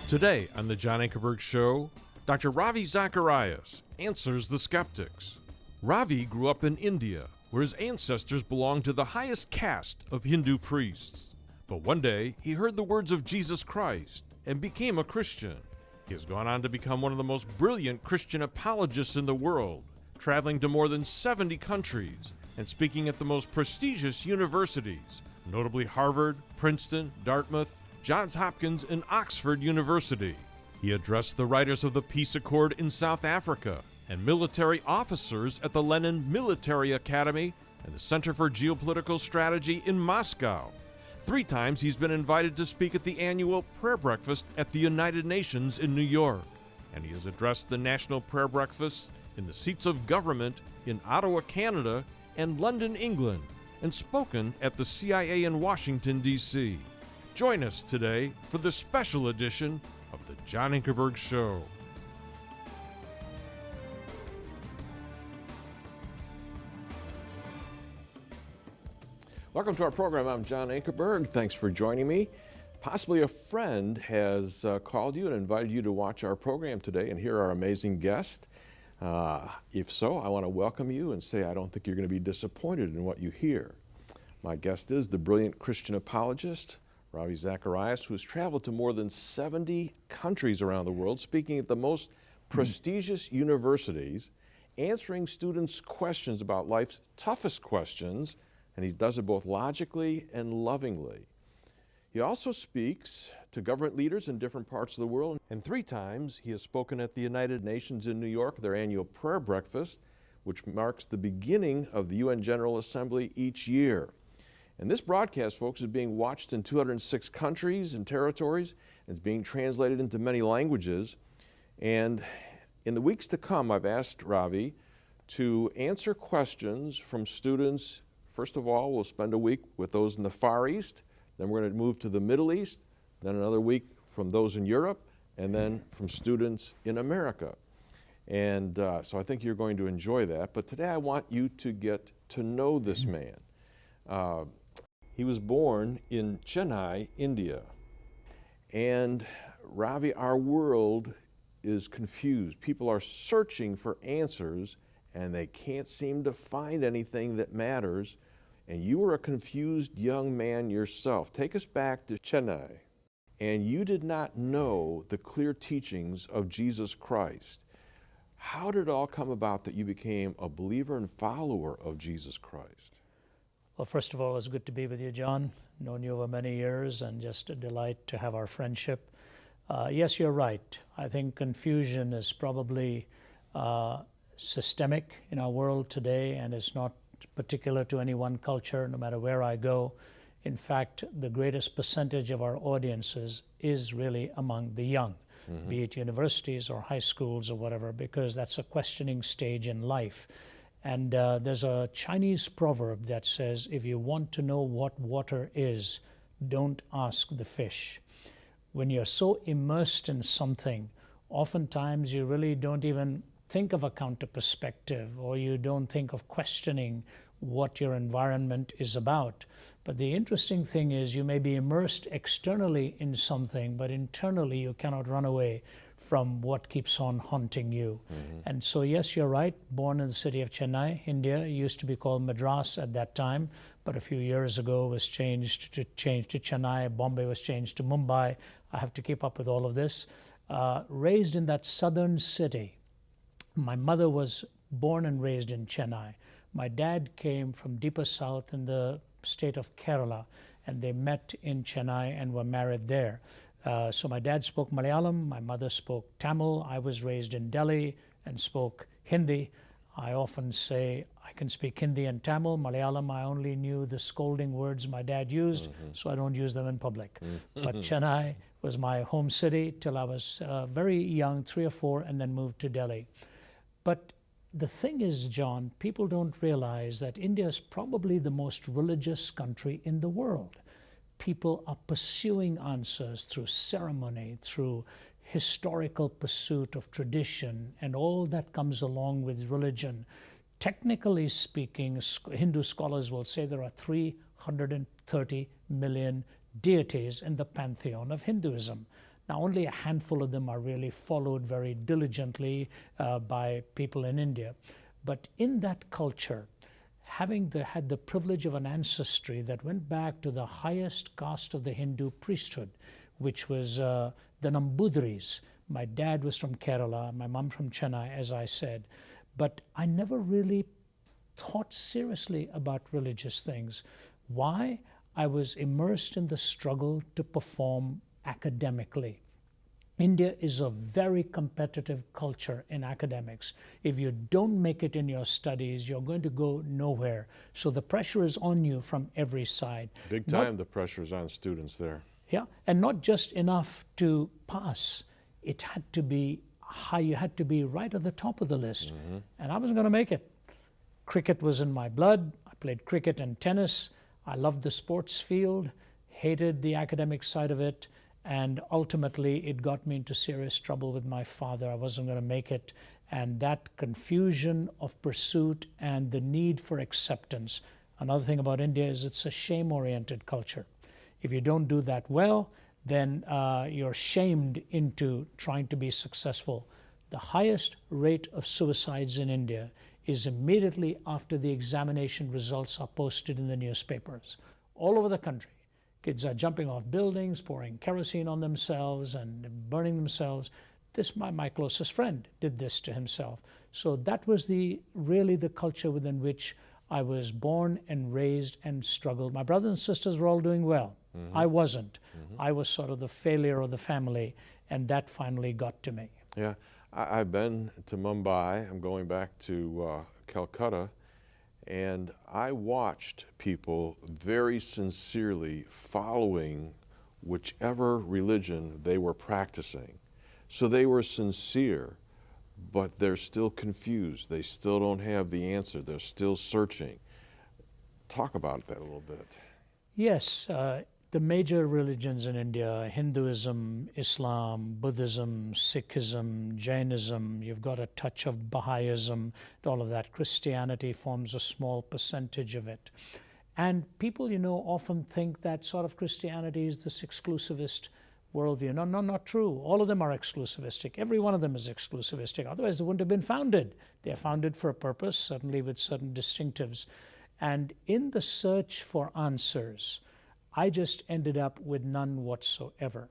Today on the John Ankerberg Show, Dr. Ravi Zacharias answers the skeptics. Ravi grew up in India, where his ancestors belonged to the highest caste of Hindu priests. But one day, he heard the words of Jesus Christ and became a Christian. He has gone on to become one of the most brilliant Christian apologists in the world, traveling to more than 70 countries and speaking at the most prestigious universities, notably Harvard, Princeton, Dartmouth, Johns Hopkins, and Oxford University. He addressed the writers of the Peace Accord in South Africa and military officers at the Lenin Military Academy and the Center for Geopolitical Strategy in Moscow. 3 times he's been invited to speak at the annual prayer breakfast at the United Nations in New York, and he has addressed the National Prayer Breakfast in the seats of government in Ottawa, Canada, and London, England, and spoken at the CIA in Washington, D.C. Join us today for this special edition of the John Ankerberg Show. Welcome to our program. I'm John Ankerberg. Thanks for joining me. Possibly a friend has called you and invited you to watch our program today and hear our amazing guest. If so, I want to welcome you and say I don't think you're going to be disappointed in what you hear. My guest is the brilliant Christian apologist, Ravi Zacharias, who has traveled to more than 70 countries around the world, speaking at the most prestigious universities, answering students' questions about life's toughest questions, and he does it both logically and lovingly. He also speaks to government leaders in different parts of the world, and 3 times he has spoken at the United Nations in New York, their annual prayer breakfast, which marks the beginning of the UN General Assembly each year. And this broadcast, folks, is being watched in 206 countries and territories. It's being translated into many languages. And in the weeks to come, I've asked Ravi to answer questions from students. First of all, we'll spend a week with those in the Far East. Then we're going to move to the Middle East. Then another week from those in Europe. And then from students in America. And so I think you're going to enjoy that. But today I want you to get to know this man. He was born in Chennai, India. And Ravi, our world is confused. People are searching for answers and they can't seem to find anything that matters. And you were a confused young man yourself. Take us back to Chennai. And you did not know the clear teachings of Jesus Christ. How did it all come about that you became a believer and follower of Jesus Christ? Well, first of all, it's good to be with you, John. Known you over many years, and just a delight to have our friendship. Yes, you're right. I think confusion is probably systemic in our world today, and it's not particular to any one culture, no matter where I go. In fact, the greatest percentage of our audiences is really among the young, be it universities or high schools or whatever, because that's a questioning stage in life. And there's a Chinese proverb that says, if you want to know what water is, don't ask the fish. When you're so immersed in something, oftentimes you really don't even think of a counter perspective, or you don't think of questioning what your environment is about. But the interesting thing is you may be immersed externally in something, but internally you cannot run away from what keeps on haunting you. And so yes, you're right, born in the city of Chennai, India. It used to be called Madras at that time, but a few years ago it was changed to Chennai. Bombay was changed to Mumbai. I have to keep up with all of this. Raised in that southern city. My mother was born and raised in Chennai. My dad came from deeper south in the state of Kerala, and they met in Chennai and were married there. So my dad spoke Malayalam, my mother spoke Tamil. I was raised in Delhi and spoke Hindi. I often say I can speak Hindi and Tamil. Malayalam, I only knew the scolding words my dad used, so I don't use them in public. But Chennai was my home city till I was very young, 3 or 4, and then moved to Delhi. But the thing is, John, people don't realize that India is probably the most religious country in the world. People are pursuing answers through ceremony, through historical pursuit of tradition, and all that comes along with religion. Technically speaking, Hindu scholars will say there are 330 million deities in the pantheon of Hinduism. Now, only a handful of them are really followed very diligently by people in India. But in that culture, having had the privilege of an ancestry that went back to the highest caste of the Hindu priesthood, which was the Nambudris. My dad was from Kerala, my mom from Chennai, as I said. But I never really thought seriously about religious things. Why? I was immersed in the struggle to perform academically. India is a very competitive culture in academics. If you don't make it in your studies, you're going to go nowhere. So the pressure is on you from every side. Big time the pressure is on students there. Yeah, and not just enough to pass. It had to be high. You had to be right at the top of the list. And I wasn't going to make it. Cricket was in my blood. I played cricket and tennis. I loved the sports field, hated the academic side of it. And ultimately, it got me into serious trouble with my father. I wasn't going to make it. And that confusion of pursuit and the need for acceptance. Another thing about India is it's a shame-oriented culture. If you don't do that well, then you're shamed into trying to be successful. The highest rate of suicides in India is immediately after the examination results are posted in the newspapers. All over the country. Kids are jumping off buildings, pouring kerosene on themselves and burning themselves. My closest friend did this to himself. So that was really the culture within which I was born and raised and struggled. My brothers and sisters were all doing well. I wasn't. I was sort of the failure of the family, and that finally got to me. Yeah, I've been to Mumbai. I'm going back to Calcutta. And I watched people very sincerely following whichever religion they were practicing. So they were sincere, but they're still confused. They still don't have the answer. They're still searching. Talk about that a little bit. Yes, the major religions in India, Hinduism, Islam, Buddhism, Sikhism, Jainism, you've got a touch of Baha'ism, all of that. Christianity forms a small percentage of it. And people, often think that sort of Christianity is this exclusivist worldview. No, not true. All of them are exclusivistic. Every one of them is exclusivistic. Otherwise, they wouldn't have been founded. They're founded for a purpose, certainly with certain distinctives. And in the search for answers, I just ended up with none whatsoever.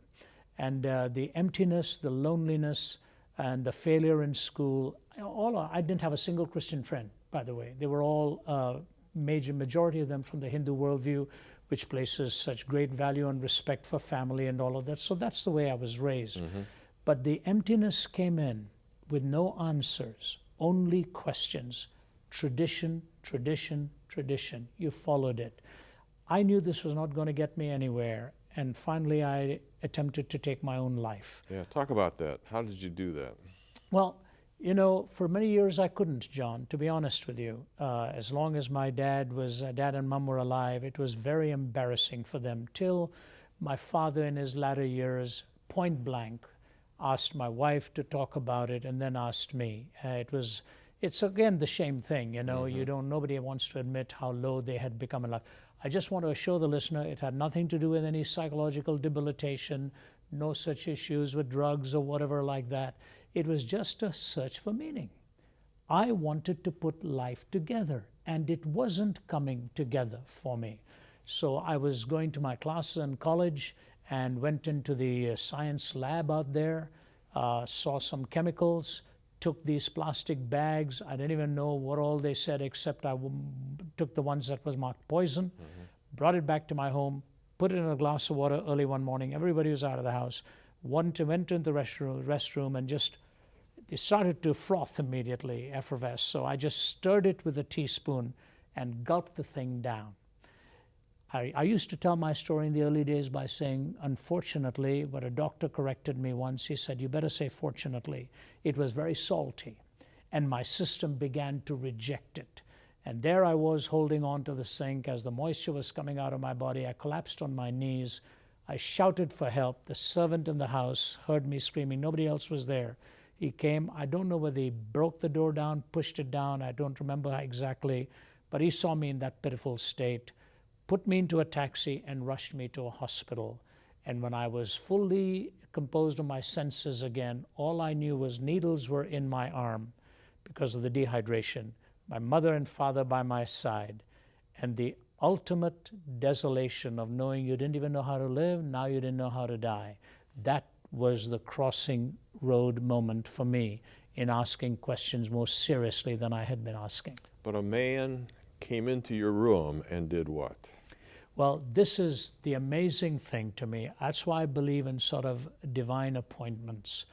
And the emptiness, the loneliness, and the failure in school, I didn't have a single Christian friend, by the way. They were all, majority of them from the Hindu worldview, which places such great value and respect for family and all of that. So that's the way I was raised. But the emptiness came in with no answers, only questions. Tradition, tradition, tradition. You followed it. I knew this was not going to get me anywhere, and finally I attempted to take my own life. Yeah, talk about that. How did you do that? Well, for many years I couldn't, John, to be honest with you. As long as my dad and mom were alive, it was very embarrassing for them, till my father in his latter years, point blank, asked my wife to talk about it and then asked me. It's again the shame thing, nobody wants to admit how low they had become in life. I just want to assure the listener it had nothing to do with any psychological debilitation, no such issues with drugs or whatever like that. It was just a search for meaning. I wanted to put life together, and it wasn't coming together for me. So I was going to my classes in college and went into the science lab out there, saw some chemicals, took these plastic bags. I didn't even know what all they said, except I took the ones that was marked poison, brought it back to my home, put it in a glass of water early one morning. Everybody was out of the house. Went into the restroom and they started to froth immediately, effervesce. So I just stirred it with a teaspoon and gulped the thing down. I used to tell my story in the early days by saying, unfortunately, but a doctor corrected me once. He said, you better say fortunately. It was very salty, and my system began to reject it. And there I was holding on to the sink as the moisture was coming out of my body. I collapsed on my knees. I shouted for help. The servant in the house heard me screaming. Nobody else was there. He came. I don't know whether he broke the door down, pushed it down. I don't remember exactly, but he saw me in that pitiful state, put me into a taxi and rushed me to a hospital. And when I was fully composed of my senses again, all I knew was needles were in my arm because of the dehydration, my mother and father by my side, and the ultimate desolation of knowing you didn't even know how to live, now you didn't know how to die. That was the crossing road moment for me in asking questions more seriously than I had been asking. But a man came into your room and did what? Well, this is the amazing thing to me. That's why I believe in sort of divine appointments.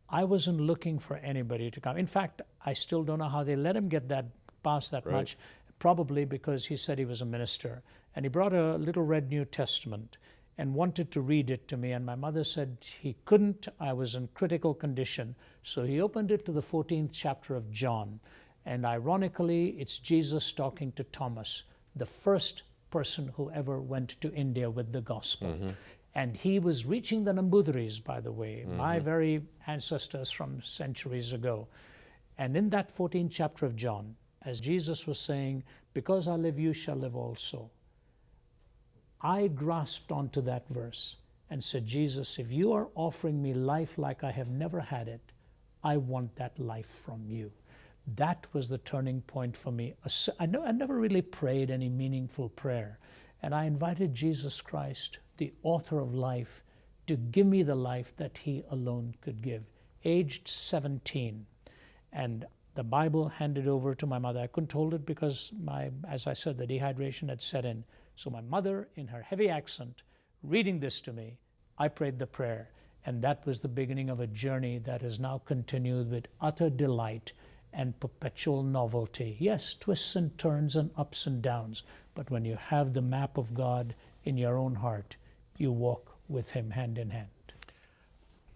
I wasn't looking for anybody to come. In fact, I still don't know how they let him get that past that Right. much, probably because he said he was a minister. And he brought a little red New Testament and wanted to read it to me. And my mother said he couldn't. I was in critical condition. So he opened it to the 14th chapter of John. And ironically, it's Jesus talking to Thomas, the first person who ever went to India with the gospel. And he was reaching the Nambudris, by the way, my very ancestors from centuries ago. And in that 14th chapter of John, as Jesus was saying, because I live, you shall live also, I grasped onto that verse and said, Jesus, if you are offering me life like I have never had it, I want that life from you. That was the turning point for me. I never really prayed any meaningful prayer. And I invited Jesus Christ, the author of life, to give me the life that he alone could give. Aged 17. And the Bible handed over to my mother. I couldn't hold it because, as I said, the dehydration had set in. So my mother, in her heavy accent, reading this to me, I prayed the prayer. And that was the beginning of a journey that has now continued with utter delight and perpetual novelty. Yes, twists and turns and ups and downs, but when you have the map of God in your own heart, you walk with him hand in hand.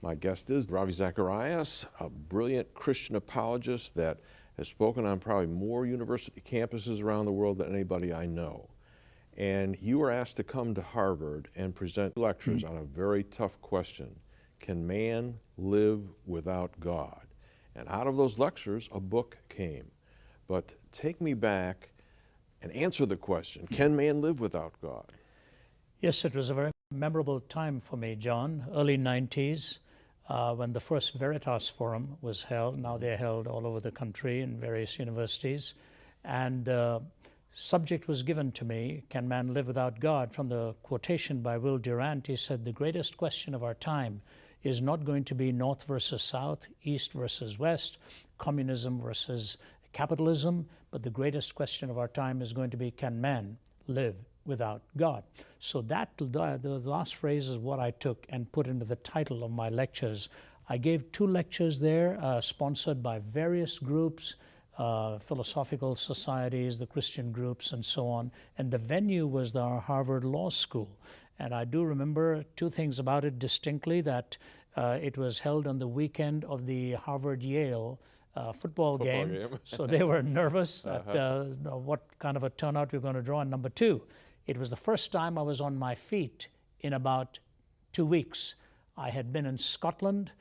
My guest is Ravi Zacharias, a brilliant Christian apologist that has spoken on probably more university campuses around the world than anybody I know. And you were asked to come to Harvard and present lectures on a very tough question: can man live without God? And out of those lectures, a book came. But take me back and answer the question, can man live without God? Yes, it was a very memorable time for me, John, early 90s, when the first Veritas Forum was held. Now they're held all over the country in various universities. And the subject was given to me, can man live without God? From the quotation by Will Durant, he said, the greatest question of our time is not going to be North versus South, East versus West, communism versus capitalism, but the greatest question of our time is going to be, can man live without God? So that, the last phrase is what I took and put into the title of my lectures. I gave 2 lectures there, sponsored by various groups, philosophical societies, the Christian groups, and so on. And the venue was the Harvard Law School. And I do remember 2 things about it distinctly, that it was held on the weekend of the Harvard-Yale football game. So they were nervous at what kind of a turnout we were going to draw. And number 2, it was the first time I was on my feet in about 2 weeks. I had been in Scotland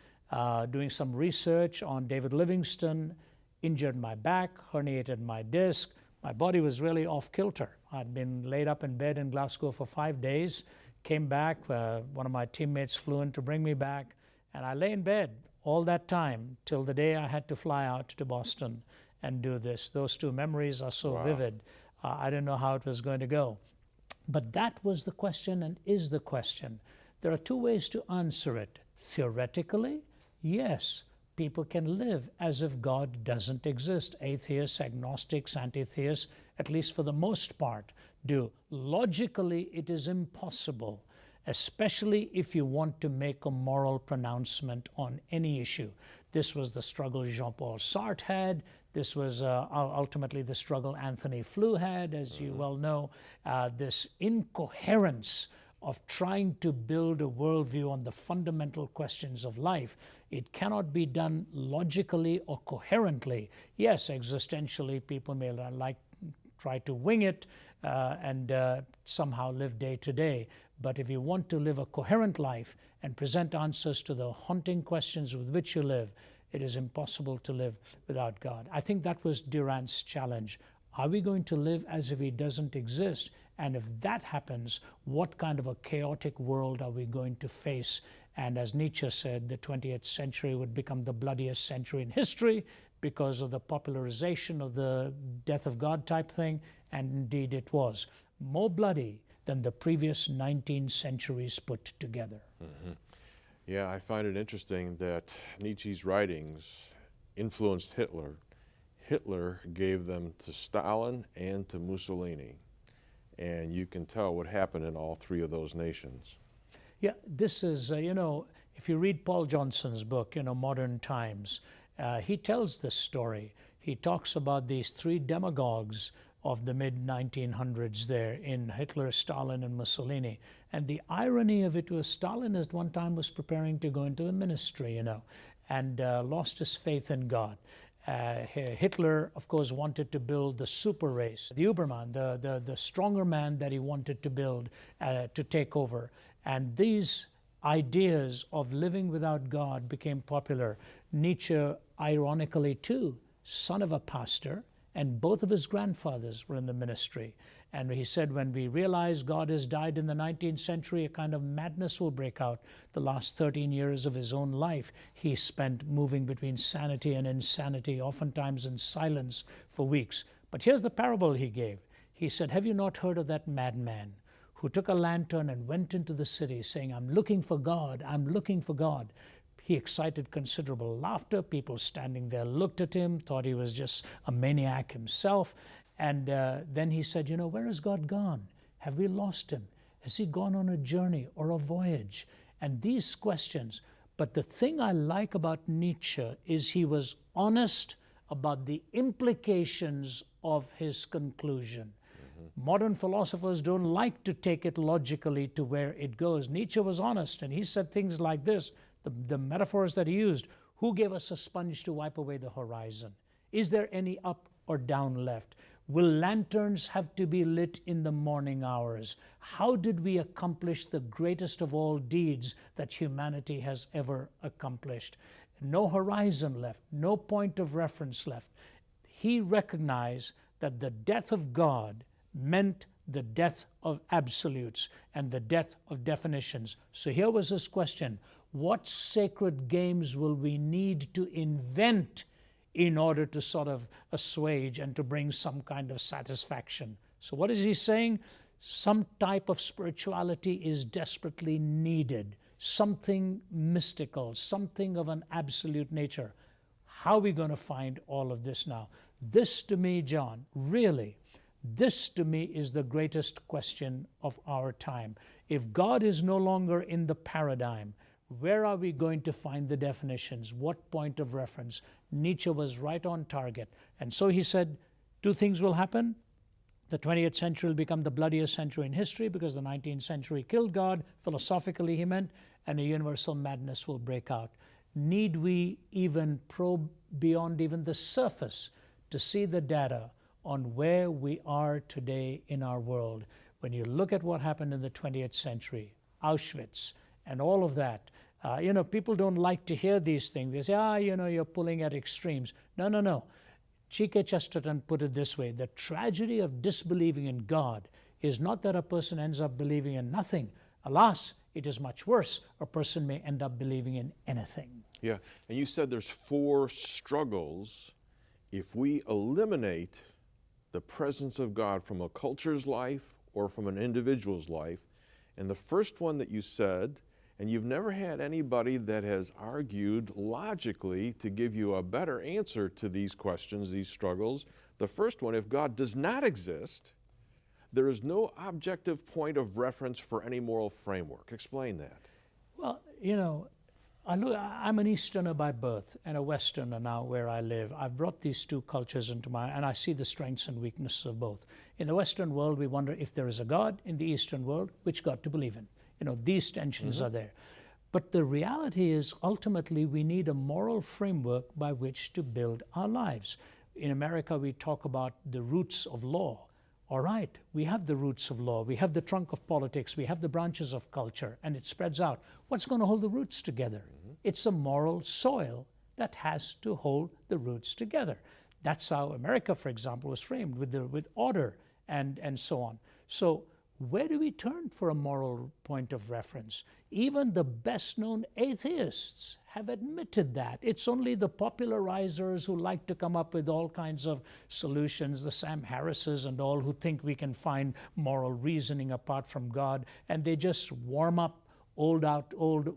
doing some research on David Livingstone, injured my back, herniated my disc. My body was really off kilter. I'd been laid up in bed in Glasgow for 5 days, came back, one of my teammates flew in to bring me back, and I lay in bed all that time till the day I had to fly out to Boston and do this. Those 2 memories are so vivid. I didn't know how it was going to go. But that was the question and is the question. There are 2 ways to answer it. Theoretically, yes, people can live as if God doesn't exist. Atheists, agnostics, anti-theists, at least for the most part, do. Logically, it is impossible, especially if you want to make a moral pronouncement on any issue. This was the struggle Jean-Paul Sartre had. This was ultimately the struggle Anthony Flew had, as you well know. This incoherence of trying to build a worldview on the fundamental questions of life. It cannot be done logically or coherently. Yes, existentially, people may try to wing it and somehow live day to day. But if you want to live a coherent life and present answers to the haunting questions with which you live, it is impossible to live without God. I think that was Durant's challenge. Are we going to live as if he doesn't exist And if that happens, what kind of a chaotic world are we going to face? And as Nietzsche said, the 20th century would become the bloodiest century in history because of the popularization of the death of God type thing, and indeed it was. More bloody than the previous 19 centuries put together. Mm-hmm. Yeah, I find it interesting that Nietzsche's writings influenced Hitler. Hitler gave them to Stalin and to Mussolini. And you can tell what happened in all three of those nations. Yeah, this is, if you read Paul Johnson's book, Modern Times, he tells this story. He talks about these three demagogues of the mid-1900s there in Hitler, Stalin, and Mussolini. And the irony of it was Stalin at one time was preparing to go into the ministry, and lost his faith in God. Hitler, of course, wanted to build the super race, the Überman, the stronger man that he wanted to build to take over. And these ideas of living without God became popular. Nietzsche, ironically too, son of a pastor, and both of his grandfathers were in the ministry. And he said, when we realize God has died in the 19th century, a kind of madness will break out. The last 13 years of his own life, he spent moving between sanity and insanity, oftentimes in silence for weeks. But here's the parable he gave. He said, have you not heard of that madman who took a lantern and went into the city saying, I'm looking for God, I'm looking for God. He excited considerable laughter. People standing there looked at him, thought he was just a maniac himself. And then he said, where has God gone? Have we lost him? Has he gone on a journey or a voyage? And these questions. But the thing I like about Nietzsche is he was honest about the implications of his conclusion. Modern philosophers don't like to take it logically to where it goes. Nietzsche was honest, and he said things like this, the metaphors that he used. Who gave us a sponge to wipe away the horizon? Is there any up or down left? Will lanterns have to be lit in the morning hours? How did we accomplish the greatest of all deeds that humanity has ever accomplished? No horizon left, no point of reference left. He recognized that the death of God meant the death of absolutes and the death of definitions. So here was his question: what sacred games will we need to invent in order to sort of assuage and to bring some kind of satisfaction? So what is he saying? Some type of spirituality is desperately needed, something mystical, something of an absolute nature. How are we going to find all of this now? This to me, John, really, this to me is the greatest question of our time. If God is no longer in the paradigm, where are we going to find the definitions? What point of reference? Nietzsche was right on target. And so he said, two things will happen. The 20th century will become the bloodiest century in history because the 19th century killed God, philosophically he meant, and a universal madness will break out. Need we even probe beyond even the surface to see the data on where we are today in our world? When you look at what happened in the 20th century, Auschwitz, and all of that, people don't like to hear these things. They say, you're pulling at extremes. No. G.K. Chesterton put it this way: the tragedy of disbelieving in God is not that a person ends up believing in nothing. Alas, it is much worse. A person may end up believing in anything. Yeah, and you said there's 4 struggles. If we eliminate the presence of God from a culture's life or from an individual's life, and the first one that you said, and you've never had anybody that has argued logically to give you a better answer to these questions, these struggles. The first one, if God does not exist, there is no objective point of reference for any moral framework. Explain that. Well, I'm an Easterner by birth and a Westerner now where I live. I've brought these two cultures into and I see the strengths and weaknesses of both. In the Western world, we wonder if there is a God. In the Eastern world, which God to believe in. These tensions are there. But the reality is, ultimately, we need a moral framework by which to build our lives. In America, we talk about the roots of law. All right, we have the roots of law. We have the trunk of politics. We have the branches of culture, and it spreads out. What's going to hold the roots together? It's a moral soil that has to hold the roots together. That's how America, for example, was framed, with order and so on. So where do we turn for a moral point of reference? Even the best-known atheists have admitted that. It's only the popularizers who like to come up with all kinds of solutions, the Sam Harrises and all, who think we can find moral reasoning apart from God, and they just warm up old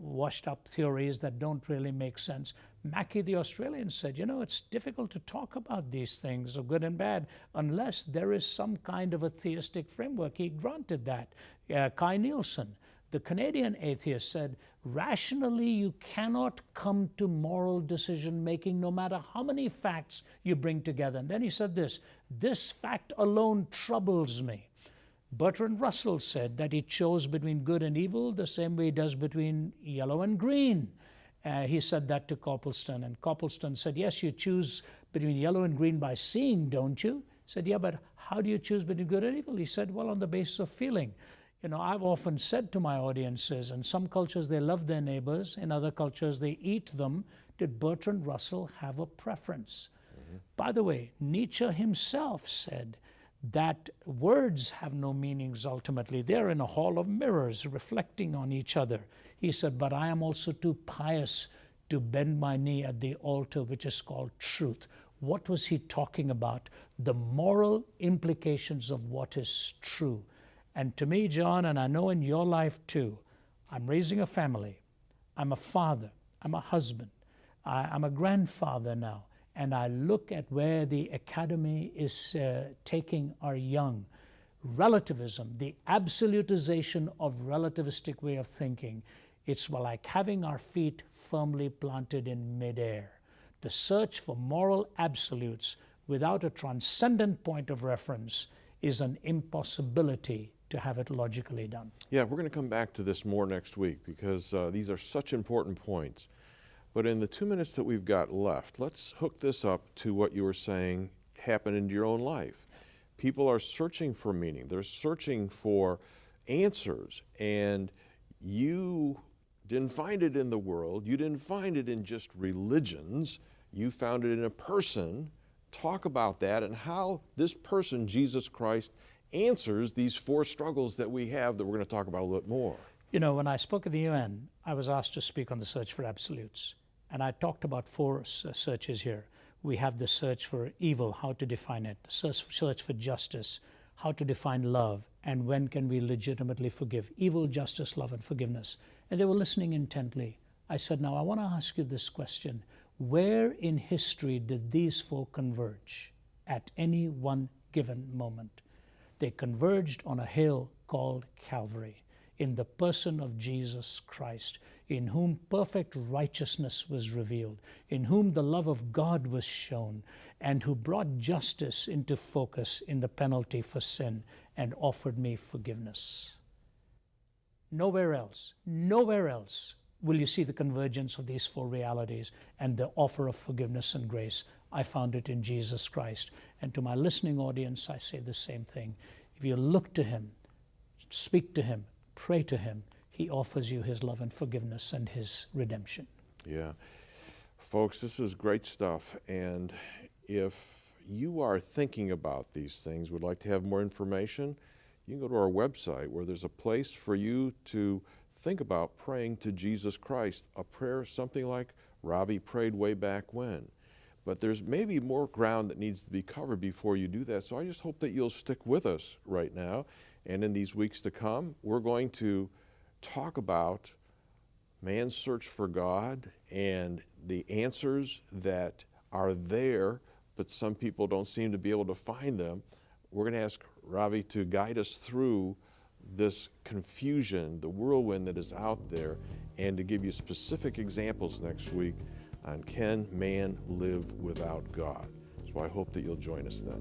washed up theories that don't really make sense. Mackie the Australian said, it's difficult to talk about these things of good and bad unless there is some kind of a theistic framework. He granted that. Kai Nielsen, the Canadian atheist, said, rationally you cannot come to moral decision making no matter how many facts you bring together. And then he said this fact alone troubles me. Bertrand Russell said that he chose between good and evil the same way he does between yellow and green. He said that to Copleston, and Copleston said, yes, you choose between yellow and green by seeing, don't you? He said, yeah, but how do you choose between good and evil? He said, well, on the basis of feeling. I've often said to my audiences, in some cultures they love their neighbors, in other cultures they eat them. Did Bertrand Russell have a preference? Mm-hmm. By the way, Nietzsche himself said that words have no meanings ultimately. They're in a hall of mirrors reflecting on each other. He said, but I am also too pious to bend my knee at the altar, which is called truth. What was he talking about? The moral implications of what is true. And to me, John, and I know in your life too, I'm raising a family. I'm a father. I'm a husband. I'm a grandfather now. And I look at where the academy is taking our young. Relativism, the absolutization of relativistic way of thinking, it's like having our feet firmly planted in midair. The search for moral absolutes without a transcendent point of reference is an impossibility to have it logically done. Yeah, we're going to come back to this more next week because these are such important points. But in the 2 minutes that we've got left, let's hook this up to what you were saying happened in your own life. People are searching for meaning. They're searching for answers. And you didn't find it in the world. You didn't find it in just religions. You found it in a person. Talk about that and how this person, Jesus Christ, answers these 4 struggles that we have that we're going to talk about a little bit more. When I spoke at the UN, I was asked to speak on the search for absolutes. And I talked about 4 searches here. We have the search for evil, how to define it, the search for justice, how to define love, and when can we legitimately forgive. Evil, justice, love, and forgiveness. And they were listening intently. I said, now I want to ask you this question. Where in history did these 4 converge at any one given moment? They converged on a hill called Calvary, in the person of Jesus Christ, in whom perfect righteousness was revealed, in whom the love of God was shown, and who brought justice into focus in the penalty for sin and offered me forgiveness. Nowhere else will you see the convergence of these 4 realities and the offer of forgiveness and grace. I found it in Jesus Christ. And to my listening audience, I say the same thing. If you look to Him, speak to Him, pray to Him, He offers you His love and forgiveness and His redemption. Yeah. Folks, this is great stuff. And if you are thinking about these things, would like to have more information, you can go to our website where there's a place for you to think about praying to Jesus Christ, a prayer something like Ravi prayed way back when. But there's maybe more ground that needs to be covered before you do that. So I just hope that you'll stick with us right now. And in these weeks to come, we're going to talk about man's search for God and the answers that are there, but some people don't seem to be able to find them. We're going to ask Ravi to guide us through this confusion, the whirlwind that is out there, and to give you specific examples next week on can man live without God. So I hope that you'll join us then.